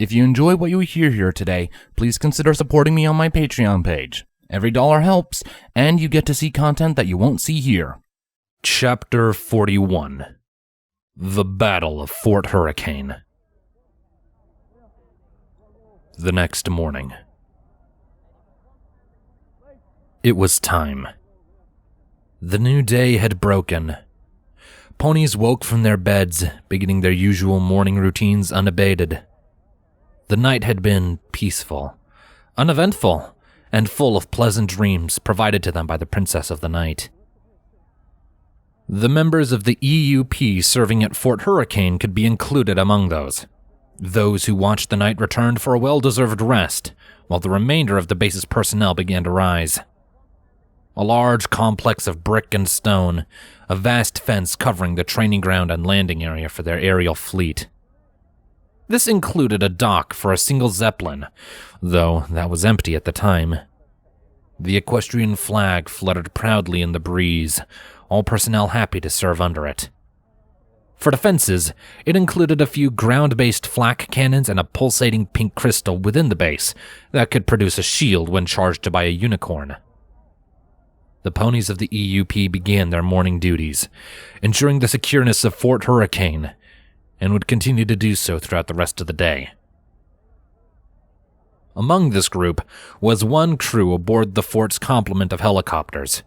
If you enjoy what you hear here today, please consider supporting me on my Patreon page. Every dollar helps, and you get to see content that you won't see here. Chapter 41. The Battle of Fort Hurricane. The next morning. It was time. The new day had broken. Ponies woke from their beds, beginning their usual morning routines unabated. The night had been peaceful, uneventful, and full of pleasant dreams provided to them by the Princess of the Night. The members of the EUP serving at Fort Hurricane could be included among those. Those who watched the night returned for a well-deserved rest, while the remainder of the base's personnel began to rise. A large complex of brick and stone, a vast fence covering the training ground and landing area for their aerial fleet. This included a dock for a single Zeppelin, though that was empty at the time. The equestrian flag fluttered proudly in the breeze, all personnel happy to serve under it. For defenses, it included a few ground-based flak cannons and a pulsating pink crystal within the base that could produce a shield when charged by a unicorn. The ponies of the EUP began their morning duties, ensuring the secureness of Fort Hurricane, and would continue to do so throughout the rest of the day. Among this group was one crew aboard the fort's complement of helicopters.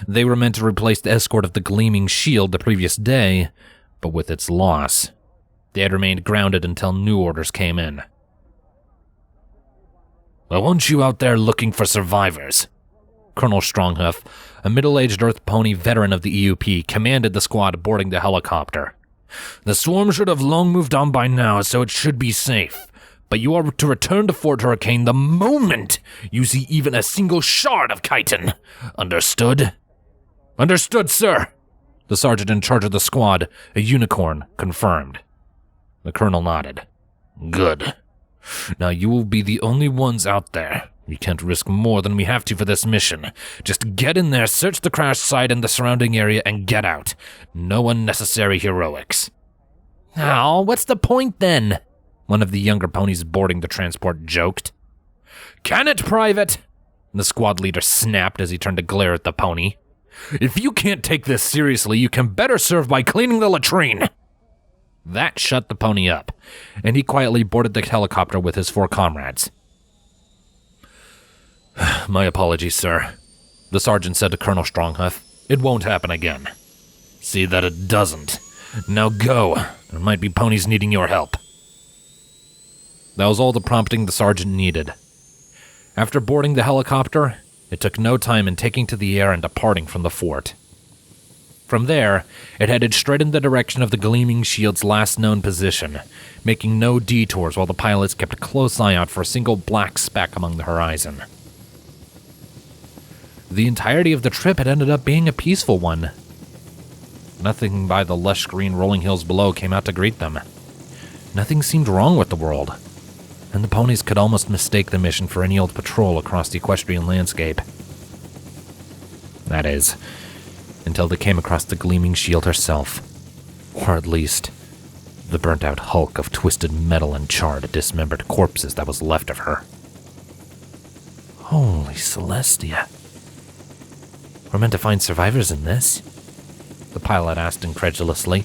They were meant to replace the escort of the Gleaming Shield the previous day, but with its loss, they had remained grounded until new orders came in. "I want you out there looking for survivors," Colonel Stronghoof, a middle-aged Earth Pony veteran of the EUP, commanded the squad boarding the helicopter. "The swarm should have long moved on by now, so it should be safe. But you are to return to Fort Hurricane the moment you see even a single shard of chitin. Understood?" "Understood, sir," the sergeant in charge of the squad, a unicorn, confirmed. The colonel nodded. "Good. Now you will be the only ones out there. We can't risk more than we have to for this mission. Just get in there, search the crash site and the surrounding area, and get out. No unnecessary heroics." "Oh, what's the point then?" one of the younger ponies boarding the transport joked. "Can it, Private?" the squad leader snapped as he turned to glare at the pony. "If you can't take this seriously, you can better serve by cleaning the latrine." That shut the pony up, and he quietly boarded the helicopter with his 4 comrades. "My apologies, sir," the sergeant said to Colonel Stronghoof. "It won't happen again." "See that it doesn't. Now go. There might be ponies needing your help." That was all the prompting the sergeant needed. After boarding the helicopter, it took no time in taking to the air and departing from the fort. From there, it headed straight in the direction of the Gleaming Shield's last known position, making no detours while the pilots kept a close eye out for a single black speck among the horizon. The entirety of the trip had ended up being a peaceful one. Nothing by the lush green rolling hills below came out to greet them. Nothing seemed wrong with the world, and the ponies could almost mistake the mission for any old patrol across the equestrian landscape. That is, until they came across the Gleaming Shield herself, or at least the burnt-out hulk of twisted metal and charred, dismembered corpses that was left of her. Holy Celestia. "We're meant to find survivors in this?" the pilot asked incredulously.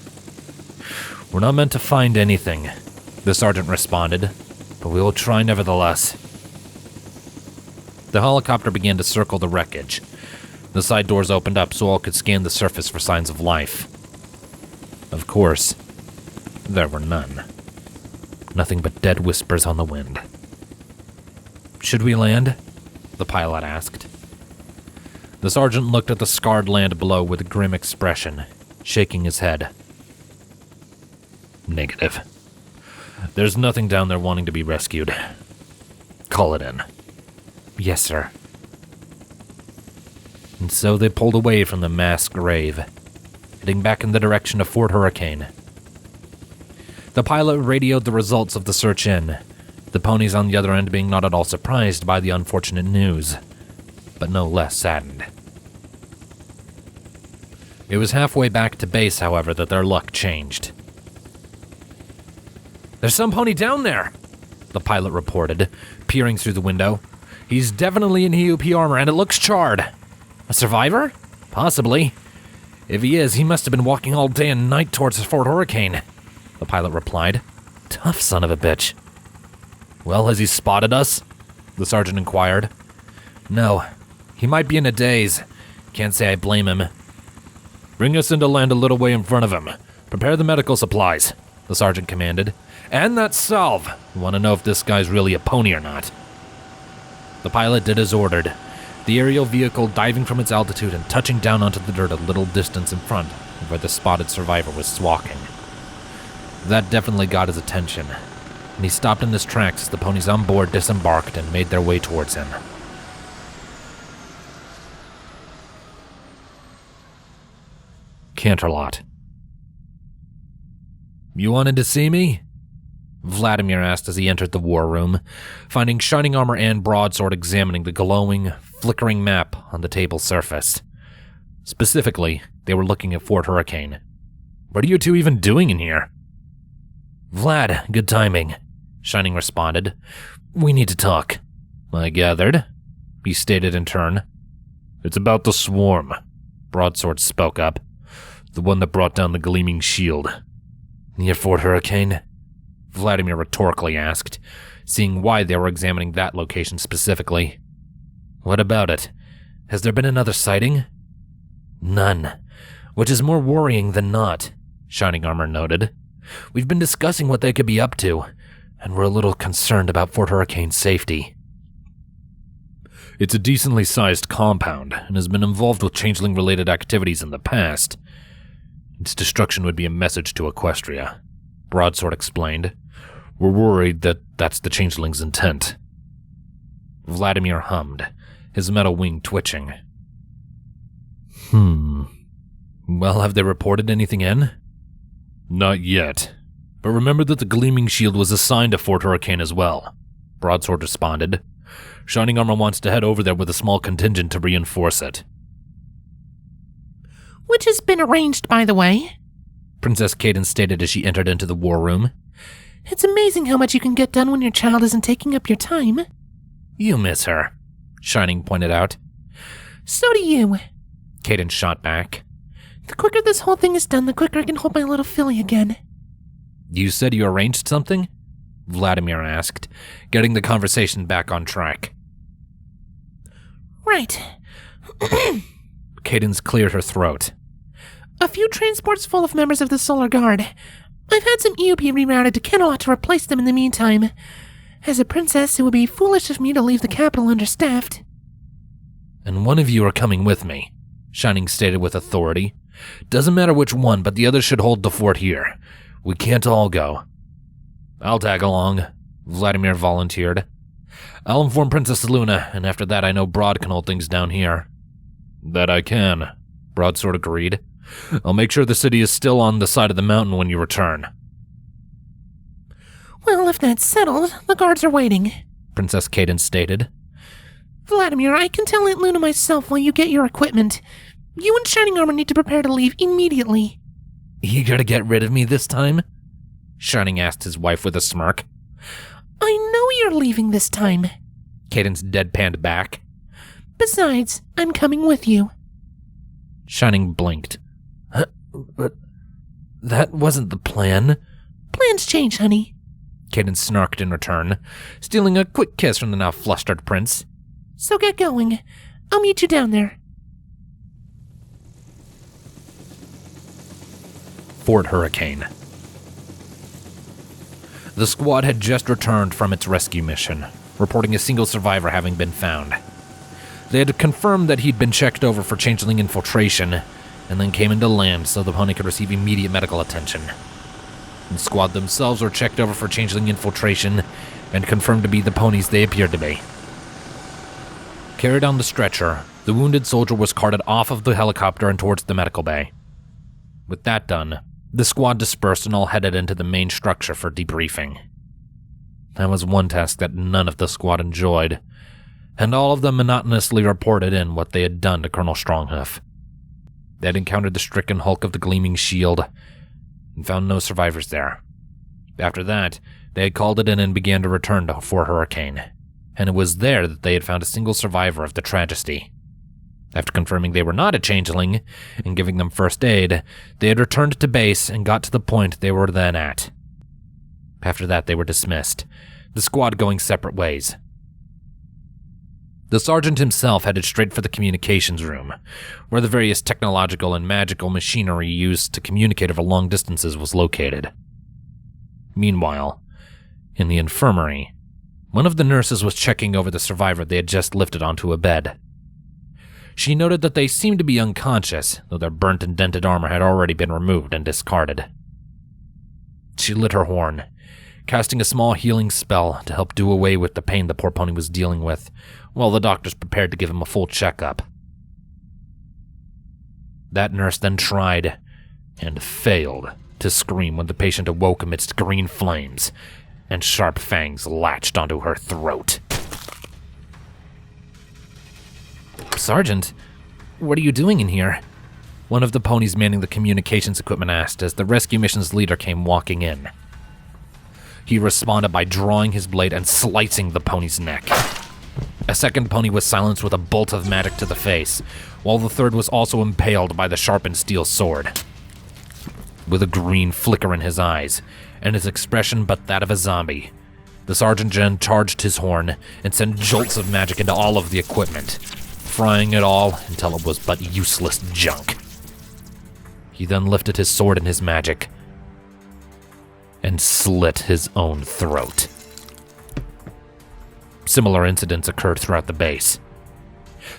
"We're not meant to find anything," the sergeant responded, "but we will try nevertheless." The helicopter began to circle the wreckage. The side doors opened up so all could scan the surface for signs of life. Of course, there were none. Nothing but dead whispers on the wind. "Should we land?" the pilot asked. The sergeant looked at the scarred land below with a grim expression, shaking his head. "Negative. There's nothing down there wanting to be rescued. Call it in." "Yes, sir." And so they pulled away from the mass grave, heading back in the direction of Fort Hurricane. The pilot radioed the results of the search in, the ponies on the other end being not at all surprised by the unfortunate news, but no less saddened. It was halfway back to base, however, that their luck changed. "There's some pony down there," the pilot reported, peering through the window. "He's definitely in EOP armor, and it looks charred. A survivor? Possibly. If he is, he must have been walking all day and night towards Fort Hurricane," the pilot replied. "Tough son of a bitch." "Well, has he spotted us?" the sergeant inquired. "No. He might be in a daze. Can't say I blame him." "Bring us into land a little way in front of him. Prepare the medical supplies," the sergeant commanded. "And that salve. We want to know if this guy's really a pony or not." The pilot did as ordered, the aerial vehicle diving from its altitude and touching down onto the dirt a little distance in front of where the spotted survivor was swalking. That definitely got his attention, and he stopped in his tracks as the ponies on board disembarked and made their way towards him. Canterlot. "You wanted to see me?" Vladimir asked as he entered the war room, finding Shining Armor and Broadsword examining the glowing, flickering map on the table's surface. Specifically, they were looking at Fort Hurricane. "What are you two even doing in here?" "Vlad, good timing," Shining responded. "We need to talk." "I gathered," he stated in turn. "It's about the swarm," Broadsword spoke up. "The one that brought down the gleaming shield." "Near Fort Hurricane?" Vladimir rhetorically asked, seeing why they were examining that location specifically. "What about it? Has there been another sighting?" "None, which is more worrying than not," Shining Armor noted. "We've been discussing what they could be up to, and we're a little concerned about Fort Hurricane's safety." "It's a decently sized compound, and has been involved with changeling-related activities in the past. Its destruction would be a message to Equestria," Broadsword explained. "We're worried that that's the changeling's intent." Vladimir hummed, his metal wing twitching. Well, have they reported anything in?" "Not yet. But remember that the gleaming shield was assigned to Fort Hurricane as well," Broadsword responded. "Shining Armor wants to head over there with a small contingent to reinforce it." "Which has been arranged, by the way," Princess Cadence stated as she entered into the war room. "It's amazing how much you can get done when your child isn't taking up your time." "You miss her," Shining pointed out. "So do you," Cadence shot back. "The quicker this whole thing is done, the quicker I can hold my little filly again." "You said you arranged something?" Vladimir asked, getting the conversation back on track. "Right." Cadence cleared her throat. "A few transports full of members of the Solar Guard. I've had some EOP rerouted to Canterlot to replace them in the meantime. As a princess, it would be foolish of me to leave the capital understaffed." "And one of you are coming with me," Shining stated with authority. "Doesn't matter which one, but the others should hold the fort here. We can't all go." "I'll tag along," Vladimir volunteered. "I'll inform Princess Luna, and after that I know Broad can hold things down here." "That I can," Broadsword agreed. "I'll make sure the city is still on the side of the mountain when you return." "Well, if that's settled, the guards are waiting," Princess Cadence stated. "Vladimir, I can tell Aunt Luna myself while you get your equipment. You and Shining Armor need to prepare to leave immediately." "Eager to get rid of me this time?" Shining asked his wife with a smirk. "I know you're leaving this time," Cadence deadpanned back. "Besides, I'm coming with you." Shining blinked. But that wasn't the plan." "Plans change, honey," Cadence snarked in return, stealing a quick kiss from the now flustered prince. "So get going. I'll meet you down there." Fort Hurricane. The squad had just returned from its rescue mission, reporting a single survivor having been found. They had confirmed that he'd been checked over for changeling infiltration, and then came into land so the pony could receive immediate medical attention. The squad themselves were checked over for changeling infiltration, and confirmed to be the ponies they appeared to be. Carried on the stretcher, the wounded soldier was carted off of the helicopter and towards the medical bay. With that done, the squad dispersed and all headed into the main structure for debriefing. That was one task that none of the squad enjoyed, and all of them monotonously reported in what they had done to Colonel Stronghoof. They had encountered the stricken hulk of the Gleaming Shield, and found no survivors there. After that, They had called it in and began to return to Fort Hurricane, and it was there that they had found a single survivor of the tragedy. After confirming they were not a changeling and giving them first aid, they had returned to base and got to the point they were then at. After that, they were dismissed, the squad going separate ways. The sergeant himself headed straight for the communications room, where the various technological and magical machinery used to communicate over long distances was located. Meanwhile, in the infirmary, one of the nurses was checking over the survivor they had just lifted onto a bed. She noted that they seemed to be unconscious, though their burnt and dented armor had already been removed and discarded. She lit her horn, casting a small healing spell to help do away with the pain the poor pony was dealing with, while the doctors prepared to give him a full checkup. That nurse then tried, and failed, to scream when the patient awoke amidst green flames, and sharp fangs latched onto her throat. "Sergeant, what are you doing in here?" One of the ponies manning the communications equipment asked as the rescue mission's leader came walking in. He responded by drawing his blade and slicing the pony's neck. A second pony was silenced with a bolt of magic to the face, while the third was also impaled by the sharpened steel sword. With a green flicker in his eyes, and his expression but that of a zombie, the sergeant then charged his horn and sent jolts of magic into all of the equipment, frying it all until it was but useless junk. He then lifted his sword in his magic and slit his own throat. Similar incidents occurred throughout the base.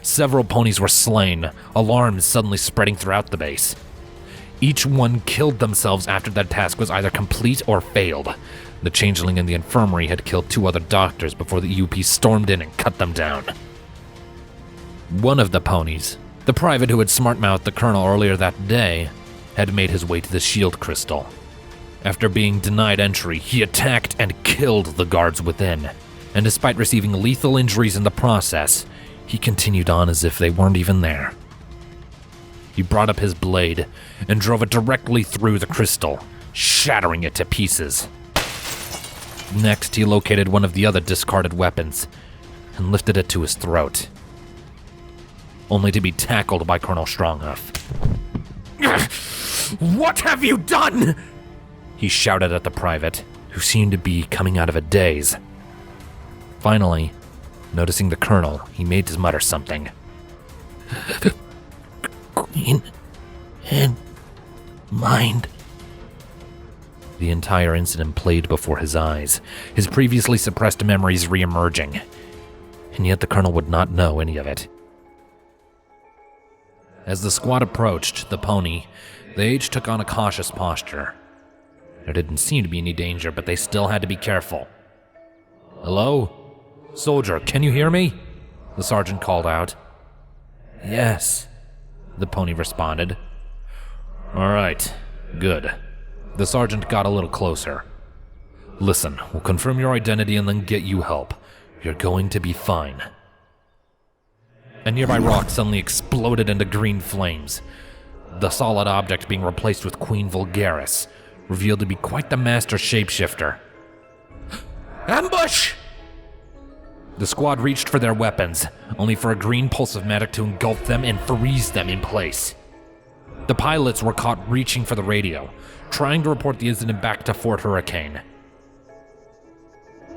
Several ponies were slain, alarms suddenly spreading throughout the base. Each one killed themselves after that task was either complete or failed. The changeling in the infirmary had killed 2 other doctors before the EUP stormed in and cut them down. One of the ponies, the private who had smart-mouthed the colonel earlier that day, had made his way to the shield crystal. After being denied entry, he attacked and killed the guards within, and despite receiving lethal injuries in the process, he continued on as if they weren't even there. He brought up his blade and drove it directly through the crystal, shattering it to pieces. Next, he located one of the other discarded weapons and lifted it to his throat, only to be tackled by Colonel Stronghuff. "What have you done?" he shouted at the private, who seemed to be coming out of a daze. Finally, noticing the colonel, he made to mutter something. "Queen and mind." The entire incident played before his eyes, his previously suppressed memories re-emerging, and yet the colonel would not know any of it. As the squad approached the pony, they each took on a cautious posture. There didn't seem to be any danger, but they still had to be careful. "Hello? Soldier, can you hear me?" the sergeant called out. "Yes," the pony responded. "All right, good." The sergeant got a little closer. "Listen, we'll confirm your identity and then get you help. You're going to be fine." A nearby rock suddenly exploded into green flames. The solid object being replaced with Queen Vulgaris, revealed to be quite the master shapeshifter. "Ambush!" The squad reached for their weapons, only for a green pulse of magic to engulf them and freeze them in place. The pilots were caught reaching for the radio, trying to report the incident back to Fort Hurricane.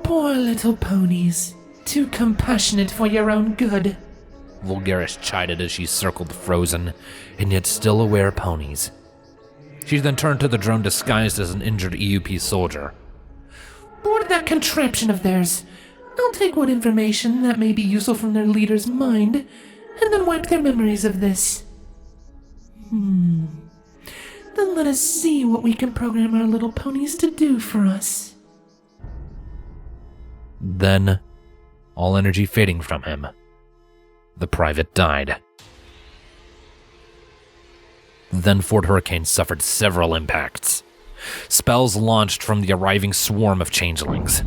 Poor little ponies. Too compassionate for your own good. Vulgaris chided as she circled the frozen, and yet still aware ponies. She then turned to the drone disguised as an injured EUP soldier. Board that contraption of theirs. I'll take what information that may be useful from their leader's mind, and then wipe their memories of this. Then let us see what we can program our little ponies to do for us. Then, all energy fading from him, the private died. Then Fort Hurricane suffered several impacts. Spells launched from the arriving swarm of changelings.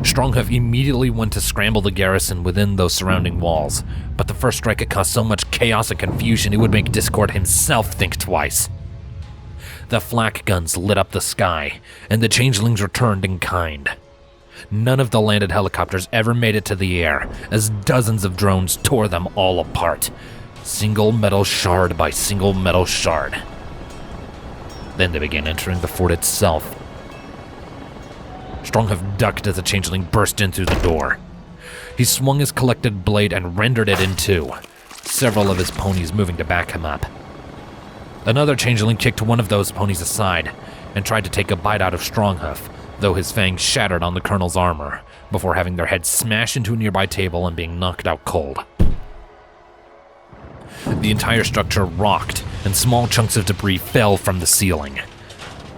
Stronghuff immediately went to scramble the garrison within those surrounding walls, but the first strike had caused so much chaos and confusion it would make Discord himself think twice. The flak guns lit up the sky, and the changelings returned in kind. None of the landed helicopters ever made it to the air, as dozens of drones tore them all apart, single metal shard by single metal shard. Then they began entering the fort itself. Stronghoof ducked as the changeling burst in through the door. He swung his collected blade and rendered it in two, several of his ponies moving to back him up. Another changeling kicked one of those ponies aside and tried to take a bite out of Stronghoof, though his fangs shattered on the colonel's armor, before having their heads smash into a nearby table and being knocked out cold. The entire structure rocked, and small chunks of debris fell from the ceiling.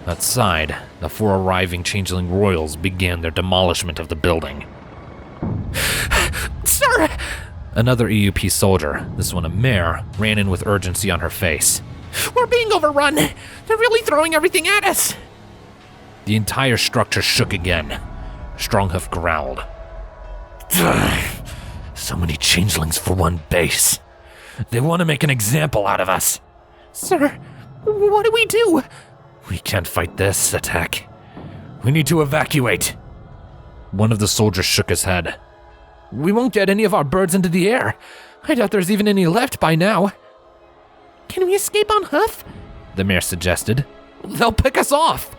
Outside, the 4 arriving changeling royals began their demolishment of the building. Sir! Another EUP soldier, this one a mare, ran in with urgency on her face. We're being overrun! They're really throwing everything at us! The entire structure shook again. Stronghoof growled. So many changelings for one base. They want to make an example out of us. Sir, what do we do? We can't fight this attack. We need to evacuate. One of the soldiers shook his head. We won't get any of our birds into the air. I doubt there's even any left by now. Can we escape on Hoof? The mayor suggested. They'll pick us off.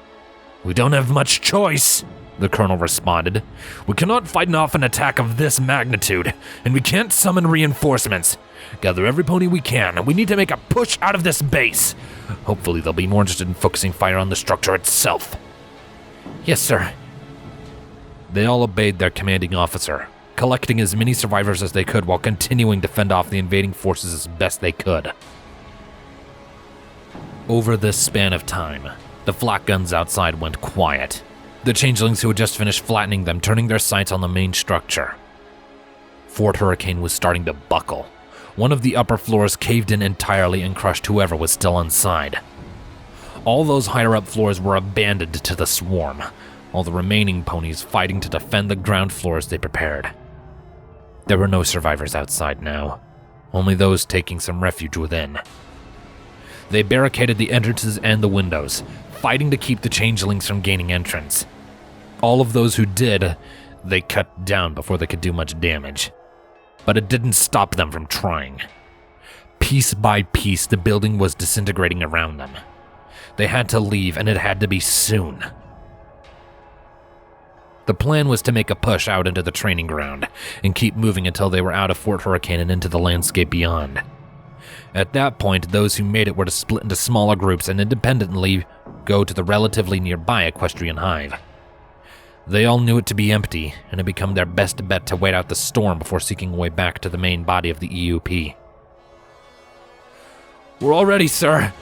We don't have much choice, the colonel responded. We cannot fight off an attack of this magnitude, and we can't summon reinforcements. Gather every pony we can, and we need to make a push out of this base. Hopefully they'll be more interested in focusing fire on the structure itself. Yes, sir. They all obeyed their commanding officer, collecting as many survivors as they could while continuing to fend off the invading forces as best they could. Over this span of time, the flak guns outside went quiet, the changelings who had just finished flattening them turning their sights on the main structure. Fort Hurricane was starting to buckle. One of the upper floors caved in entirely and crushed whoever was still inside. All those higher up floors were abandoned to the swarm, all the remaining ponies fighting to defend the ground floors they prepared. There were no survivors outside now, only those taking some refuge within. They barricaded the entrances and the windows, fighting to keep the changelings from gaining entrance. All of those who did, they cut down before they could do much damage. But it didn't stop them from trying. Piece by piece, the building was disintegrating around them. They had to leave, and it had to be soon. The plan was to make a push out into the training ground, and keep moving until they were out of Fort Hurricane and into the landscape beyond. At that point, those who made it were to split into smaller groups and independently go to the relatively nearby equestrian hive. They all knew it to be empty, and had become their best bet to wait out the storm before seeking a way back to the main body of the EUP. We're all ready, sir,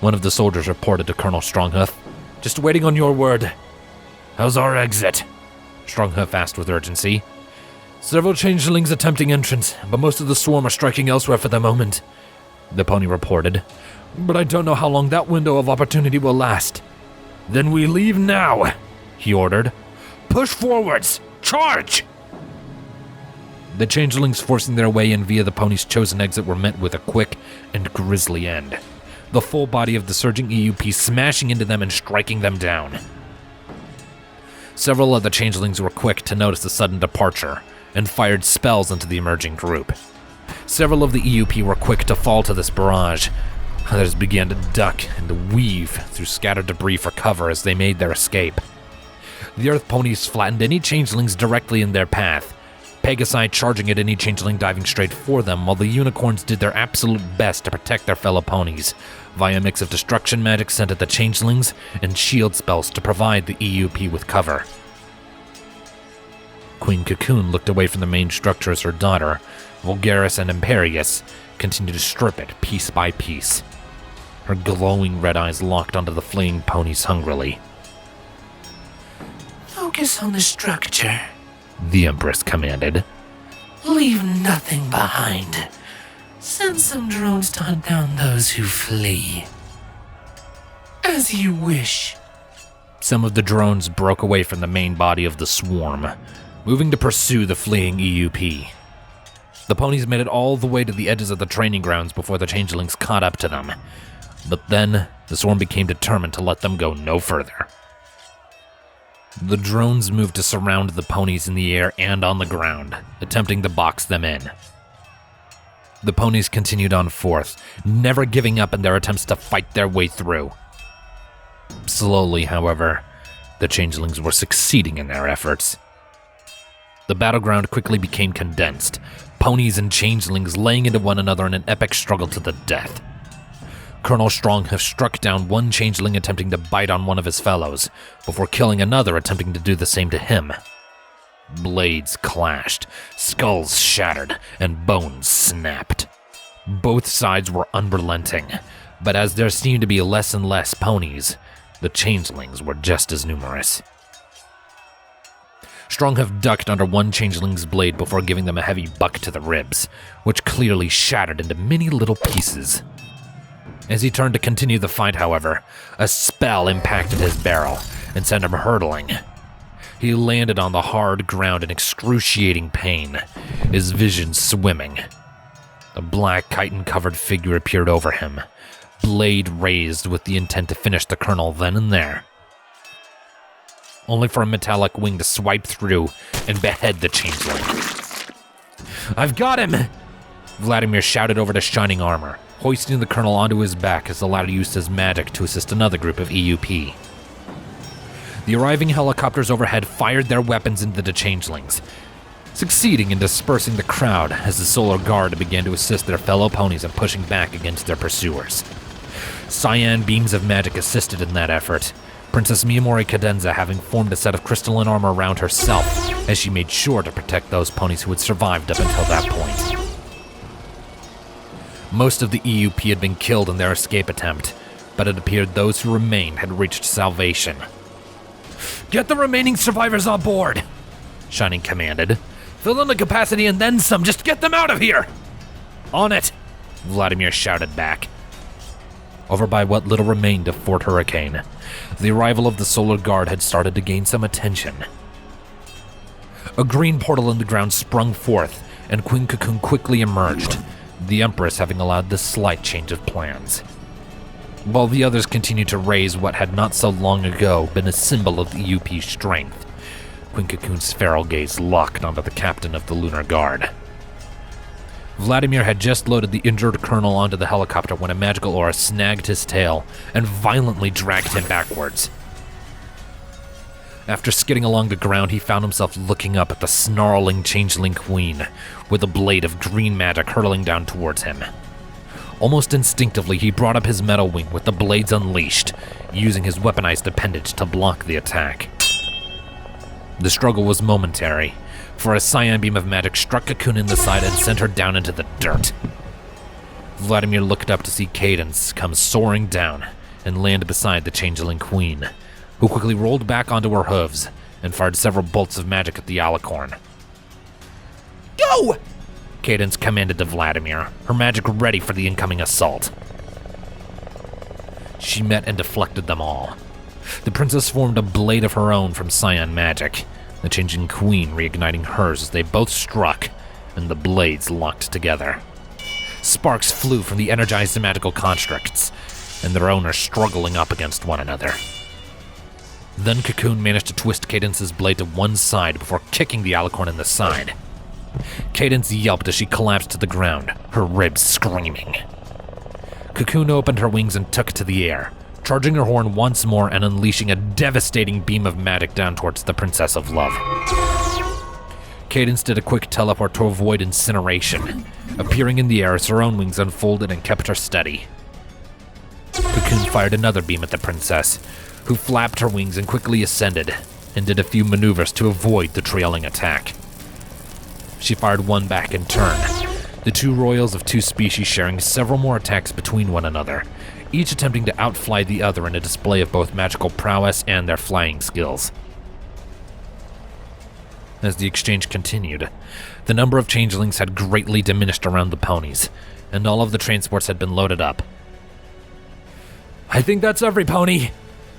one of the soldiers reported to Colonel Stronghoof. Just waiting on your word. How's our exit? Stronghoof asked with urgency. Several changelings attempting entrance, but most of the swarm are striking elsewhere for the moment, the pony reported. But I don't know how long that window of opportunity will last. Then we leave now, he ordered. Push forwards! Charge! The changelings forcing their way in via the pony's chosen exit were met with a quick and grisly end, the full body of the surging EUP smashing into them and striking them down. Several of the changelings were quick to notice the sudden departure and fired spells into the emerging group. Several of the EUP were quick to fall to this barrage. Others began to duck and to weave through scattered debris for cover as they made their escape. The earth ponies flattened any changelings directly in their path, Pegasi charging at any changeling diving straight for them, while the unicorns did their absolute best to protect their fellow ponies, via a mix of destruction magic sent at the changelings and shield spells to provide the EUP with cover. Queen Cocoon looked away from the main structure as her daughter, Vulgaris and Imperius, continued to strip it piece by piece. Her glowing red eyes locked onto the fleeing ponies hungrily. Focus on the structure, the Empress commanded. Leave nothing behind. Send some drones to hunt down those who flee. As you wish. Some of the drones broke away from the main body of the swarm, moving to pursue the fleeing EUP. The ponies made it all the way to the edges of the training grounds before the changelings caught up to them. But then, the swarm became determined to let them go no further. The drones moved to surround the ponies in the air and on the ground, attempting to box them in. The ponies continued on forth, never giving up in their attempts to fight their way through. Slowly, however, the changelings were succeeding in their efforts. The battleground quickly became condensed, ponies and changelings laying into one another in an epic struggle to the death. Colonel Stronghoof struck down one changeling attempting to bite on one of his fellows, before killing another attempting to do the same to him. Blades clashed, skulls shattered, and bones snapped. Both sides were unrelenting, but as there seemed to be less and less ponies, the changelings were just as numerous. Stronghoof ducked under one changeling's blade before giving them a heavy buck to the ribs, which clearly shattered into many little pieces. As he turned to continue the fight, however, a spell impacted his barrel and sent him hurtling. He landed on the hard ground in excruciating pain, his vision swimming. A black chitin-covered figure appeared over him, blade raised with the intent to finish the colonel then and there, only for a metallic wing to swipe through and behead the changeling. "I've got him!" Vladimir shouted over to Shining Armor, hoisting the colonel onto his back as the latter used his magic to assist another group of EUP. The arriving helicopters overhead fired their weapons into the changelings, succeeding in dispersing the crowd as the Solar Guard began to assist their fellow ponies in pushing back against their pursuers. Cyan beams of magic assisted in that effort, Princess Miyamori Cadenza having formed a set of crystalline armor around herself as she made sure to protect those ponies who had survived up until that point. Most of the EUP had been killed in their escape attempt, but it appeared those who remained had reached salvation. "Get the remaining survivors on board," Shining commanded. "Fill in the capacity and then some, just get them out of here!" "On it," Vladimir shouted back. Over by what little remained of Fort Hurricane, the arrival of the Solar Guard had started to gain some attention. A green portal in the ground sprung forth, and Queen Cocoon quickly emerged, the Empress having allowed this slight change of plans. While the others continued to raise what had not so long ago been a symbol of the EUP's strength, Queen Cocoon's feral gaze locked onto the captain of the Lunar Guard. Vladimir had just loaded the injured colonel onto the helicopter when a magical aura snagged his tail and violently dragged him backwards. After skidding along the ground, he found himself looking up at the snarling changeling queen, with a blade of green magic hurtling down towards him. Almost instinctively, he brought up his metal wing with the blades unleashed, using his weaponized appendage to block the attack. The struggle was momentary, for a cyan beam of magic struck Cocoon in the side and sent her down into the dirt. Vladimir looked up to see Cadence come soaring down and land beside the changeling queen, who quickly rolled back onto her hooves and fired several bolts of magic at the alicorn. "Go!" Cadence commanded to Vladimir, her magic ready for the incoming assault. She met and deflected them all. The princess formed a blade of her own from cyan magic, the changing queen reigniting hers as they both struck, and the blades locked together. Sparks flew from the energized magical constructs, and their owners struggling up against one another. Then Cocoon managed to twist Cadence's blade to one side before kicking the alicorn in the side. Cadence yelped as she collapsed to the ground, her ribs screaming. Cocoon opened her wings and took to the air, charging her horn once more and unleashing a devastating beam of magic down towards the Princess of Love. Cadence did a quick teleport to avoid incineration, appearing in the air as her own wings unfolded and kept her steady. Cocoon fired another beam at the princess, who flapped her wings and quickly ascended, and did a few maneuvers to avoid the trailing attack. She fired one back in turn, the two royals of two species sharing several more attacks between one another, each attempting to outfly the other in a display of both magical prowess and their flying skills. As the exchange continued, the number of changelings had greatly diminished around the ponies, and all of the transports had been loaded up. "I think that's every pony,"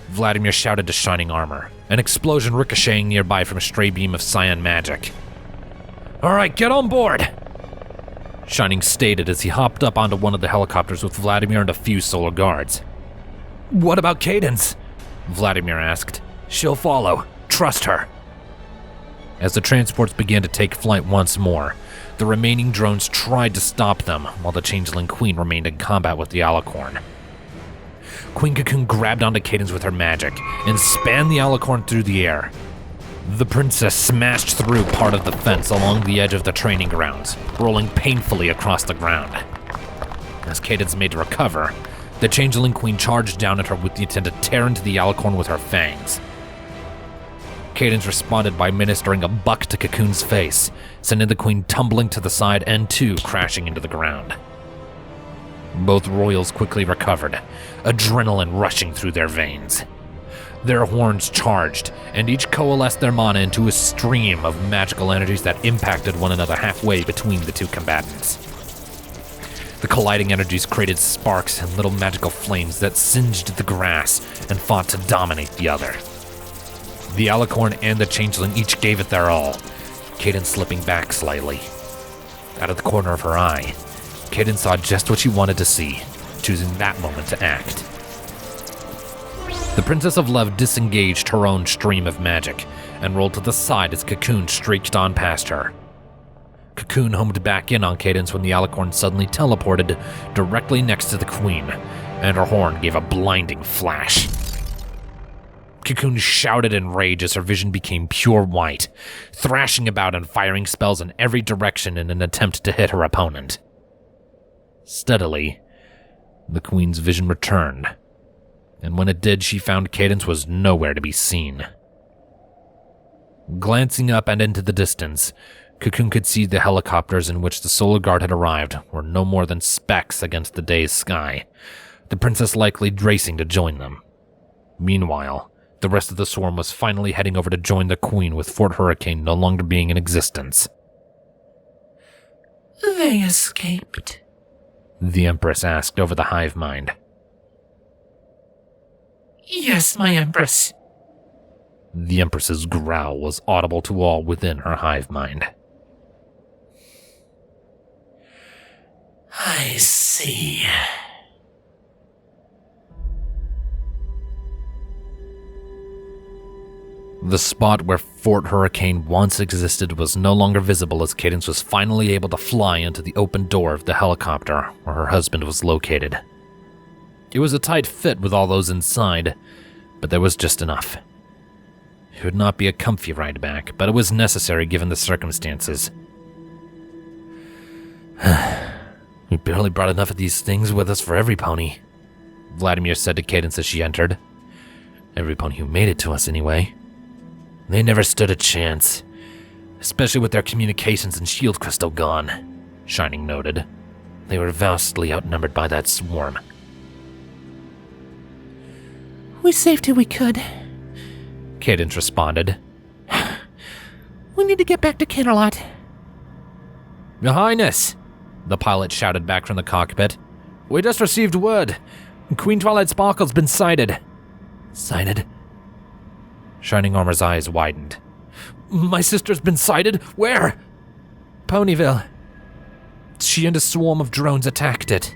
Vladimir shouted to Shining Armor, an explosion ricocheting nearby from a stray beam of cyan magic. "All right, get on board." Shining stated as he hopped up onto one of the helicopters with Vladimir and a few solar guards. "What about Cadence?" Vladimir asked. "She'll follow. Trust her." As the transports began to take flight once more, the remaining drones tried to stop them while the Changeling Queen remained in combat with the Alicorn. Queen Cocoon grabbed onto Cadence with her magic and spanned the Alicorn through the air. The princess smashed through part of the fence along the edge of the training grounds, rolling painfully across the ground. As Cadence made to recover, the Changeling Queen charged down at her with the intent to tear into the Alicorn with her fangs. Cadence responded by ministering a buck to Cocoon's face, sending the Queen tumbling to the side and too crashing into the ground. Both royals quickly recovered, adrenaline rushing through their veins. Their horns charged, and each coalesced their mana into a stream of magical energies that impacted one another halfway between the two combatants. The colliding energies created sparks and little magical flames that singed the grass and fought to dominate the other. The Alicorn and the Changeling each gave it their all, Cadence slipping back slightly. Out of the corner of her eye, Cadence saw just what she wanted to see, choosing that moment to act. The Princess of Love disengaged her own stream of magic and rolled to the side as Cocoon streaked on past her. Cocoon homed back in on Cadence when the Alicorn suddenly teleported directly next to the Queen, and her horn gave a blinding flash. Cocoon shouted in rage as her vision became pure white, thrashing about and firing spells in every direction in an attempt to hit her opponent. Steadily, the Queen's vision returned, and when it did, she found Cadence was nowhere to be seen. Glancing up and into the distance, Cocoon could see the helicopters in which the Solar Guard had arrived were no more than specks against the day's sky, the princess likely racing to join them. Meanwhile, the rest of the swarm was finally heading over to join the Queen, with Fort Hurricane no longer being in existence. They escaped? The Empress asked over the hive mind. Yes, my Empress. The Empress's growl was audible to all within her hive mind. I see. The spot where Fort Hurricane once existed was no longer visible as Cadence was finally able to fly into the open door of the helicopter where her husband was located. It was a tight fit with all those inside, but there was just enough. It would not be a comfy ride back, but it was necessary given the circumstances. We barely brought enough of these things with us for every pony, Vladimir said to Cadence as she entered. Every pony who made it to us, anyway. They never stood a chance, especially with their communications and shield crystal gone, Shining noted. They were vastly outnumbered by that swarm. We saved who we could, Cadence responded. We need to get back to Canterlot. Your Highness, the pilot shouted back from the cockpit. We just received word. Queen Twilight Sparkle's been sighted. Sighted? Shining Armor's eyes widened. My sister's been sighted? Where? Ponyville. She and a swarm of drones attacked it.